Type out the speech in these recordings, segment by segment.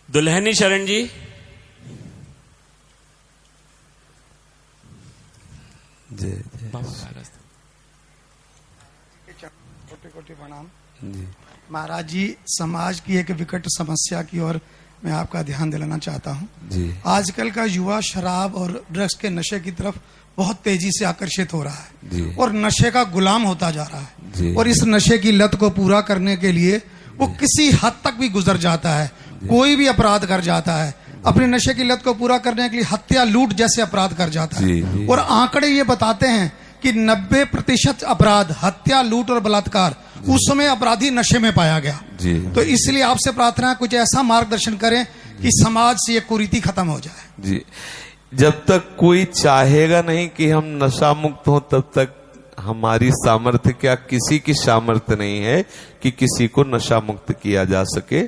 दुल्हनी शरण जी। जय कोटि कोटि प्रणाम जी। महाराज जी, समाज की एक विकट समस्या की ओर मैं आपका ध्यान दिलाना चाहता हूँ जी। आजकल का युवा शराब और ड्रग्स के नशे की तरफ बहुत तेजी से आकर्षित हो रहा है जी। और नशे का गुलाम होता जा रहा जी। है और इस नशे की लत को पूरा करने के लिए वो किसी हद तक भी गुजर जाता है, कोई भी अपराध कर जाता है। अपने नशे की लत को पूरा करने के लिए हत्या लूट जैसे अपराध कर जाता जी, है। जी। और आंकड़े ये बताते हैं कि 90% अपराध हत्या लूट और बलात्कार उस समय अपराधी नशे में पाया गया जी। तो इसलिए आपसे प्रार्थना है कुछ ऐसा मार्गदर्शन करें कि समाज से ये कुरीति खत्म हो जाए। जी। जब तक कोई चाहेगा नहीं कि हम नशा मुक्त हो तब तक हमारी सामर्थ्य क्या किसी की सामर्थ्य नहीं है कि किसी को नशा मुक्त किया जा सके।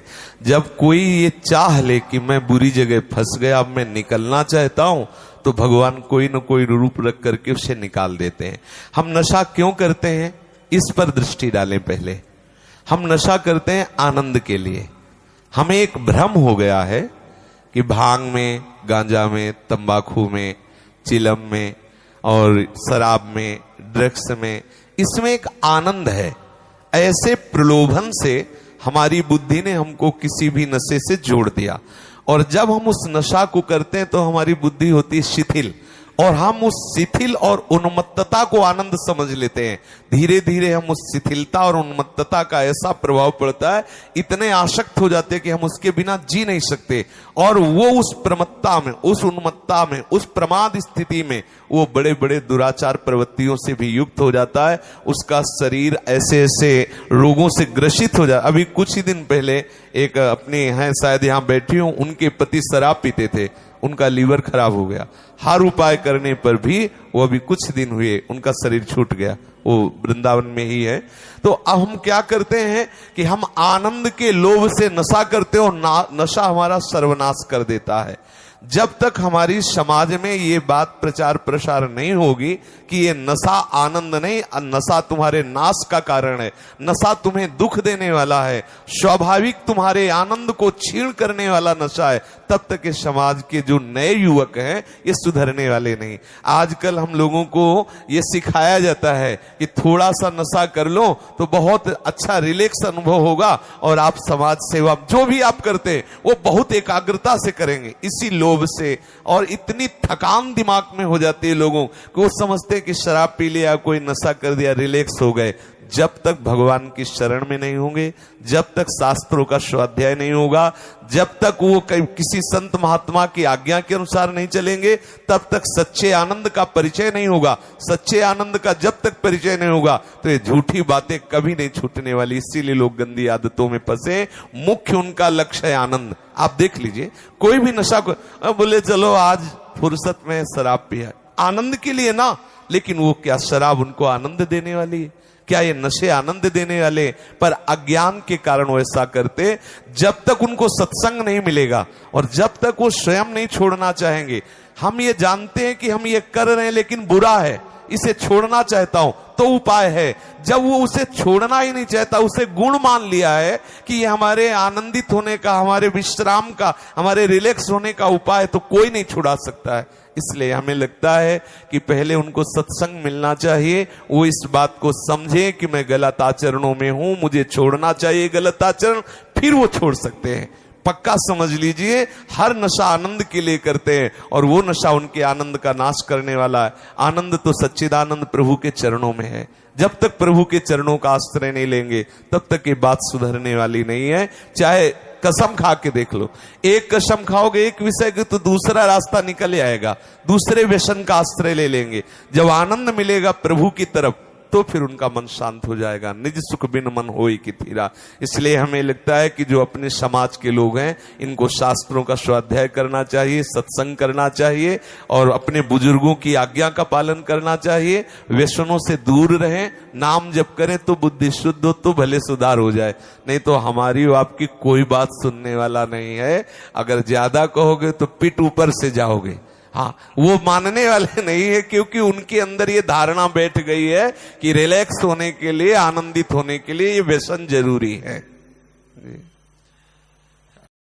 जब कोई ये चाह ले कि मैं बुरी जगह फंस गया, अब मैं निकलना चाहता हूं, तो भगवान कोई न कोई रूप रख करके उसे निकाल देते हैं। हम नशा क्यों करते हैं इस पर दृष्टि डालें। पहले हम नशा करते हैं आनंद के लिए। हमें एक भ्रम हो गया है कि भांग में, गांजा में, तंबाकू में, चिलम में और शराब में, ड्रग्स में, इसमें एक आनंद है। ऐसे प्रलोभन से हमारी बुद्धि ने हमको किसी भी नशे से जोड़ दिया और जब हम उस नशा को करते हैं तो हमारी बुद्धि होती है शिथिल और हम उस शिथिल और उन्मत्तता को आनंद समझ लेते हैं। धीरे धीरे हम उस शिथिलता और उन्मत्तता का ऐसा प्रभाव पड़ता है, इतने आसक्त हो जाते हैं कि हम उसके बिना जी नहीं सकते और वो उस प्रमत्ता में, उस उन्मत्ता में, उस प्रमाद स्थिति में वो बड़े बड़े दुराचार प्रवृत्तियों से भी युक्त हो जाता है। उसका शरीर ऐसे ऐसे रोगों से ग्रसित हो जाता। अभी कुछ ही दिन पहले एक अपने हैं, शायद यहाँ बैठी हूं, उनके पति शराब पीते थे, उनका लीवर खराब हो गया। हर उपाय करने पर भी वो अभी कुछ दिन हुए उनका शरीर छूट गया। वो वृंदावन में ही है। तो अब हम क्या करते हैं कि हम आनंद के लोभ से नशा करते हैं और नशा हमारा सर्वनाश कर देता है। जब तक हमारी समाज में ये बात प्रचार प्रसार नहीं होगी कि ये नशा आनंद नहीं, नशा तुम्हारे नाश का कारण है, नशा तुम्हें दुख देने वाला है, स्वाभाविक तुम्हारे आनंद को छीन करने वाला नशा है, तब तक ये समाज के जो नए युवक हैं ये सुधरने वाले नहीं। आजकल हम लोगों को ये सिखाया जाता है कि थोड़ा सा नशा कर लो तो बहुत अच्छा रिलैक्स अनुभव होगा और आप समाज सेवा जो भी आप करते हैं वो बहुत एकाग्रता से करेंगे। इसी लोभ से और इतनी थकान दिमाग में हो जाती है लोगों को, वो समझते हैं कि शराब पी लिया, कोई नशा कर दिया, रिलैक्स हो गए। जब तक भगवान की शरण में नहीं होंगे, जब तक शास्त्रों का स्वाध्याय नहीं होगा, जब तक वो किसी संत महात्मा की आज्ञा के अनुसार नहीं चलेंगे, तब तक सच्चे आनंद का परिचय नहीं होगा। सच्चे आनंद का जब तक परिचय नहीं होगा तो ये झूठी बातें कभी नहीं छूटने वाली। इसीलिए लोग गंदी आदतों में फंसे। मुख्य उनका लक्ष्य है आनंद। आप देख लीजिए, कोई भी नशा को बोले चलो आज फुर्सत में शराब पिया, आनंद के लिए ना, लेकिन वो क्या शराब उनको आनंद देने वाली है? क्या ये नशे आनंद देने वाले? पर अज्ञान के कारण वो ऐसा करते। जब तक उनको सत्संग नहीं मिलेगा और जब तक वो स्वयं नहीं छोड़ना चाहेंगे, हम ये जानते हैं कि हम ये कर रहे हैं लेकिन बुरा है, इसे छोड़ना चाहता हूं, तो उपाय है। जब वो उसे छोड़ना ही नहीं चाहता, उसे गुण मान लिया है कि ये हमारे आनंदित होने का, हमारे विश्राम का, हमारे रिलैक्स होने का उपाय है, तो कोई नहीं छुड़ा सकता है। इसलिए हमें लगता है कि पहले उनको सत्संग मिलना चाहिए, वो इस बात को समझे कि मैं गलत आचरणों में हूं, मुझे छोड़ना चाहिए गलत आचरण, फिर वो छोड़ सकते हैं। पक्का समझ लीजिए, हर नशा आनंद के लिए करते हैं और वो नशा उनके आनंद का नाश करने वाला है। आनंद तो सच्चिदानंद प्रभु के चरणों में है। जब तक प्रभु के चरणों का आश्रय नहीं लेंगे तब तक ये बात सुधरने वाली नहीं है। चाहे कसम खा के देख लो, एक कसम खाओगे एक विषय की तो दूसरा रास्ता निकल आएगा, दूसरे व्यसन का आश्रय ले लेंगे। जब आनंद मिलेगा प्रभु की तरफ तो फिर उनका मन शांत हो जाएगा। निज सुख बिन मन होई कि थीरा। इसलिए हमें लगता है कि जो अपने समाज के लोग हैं इनको शास्त्रों का स्वाध्याय करना चाहिए, सत्संग करना चाहिए और अपने बुजुर्गों की आज्ञा का पालन करना चाहिए। व्यसनों से दूर रहें, नाम जप करें तो बुद्धि शुद्ध हो तो भले सुधार हो जाए, नहीं तो हमारी आपकी कोई बात सुनने वाला नहीं है। अगर ज्यादा कहोगे तो पिट ऊपर से जाओगे। हाँ, वो मानने वाले नहीं है क्योंकि उनके अंदर ये धारणा बैठ गई है कि रिलैक्स होने के लिए, आनंदित होने के लिए ये व्यसन जरूरी है।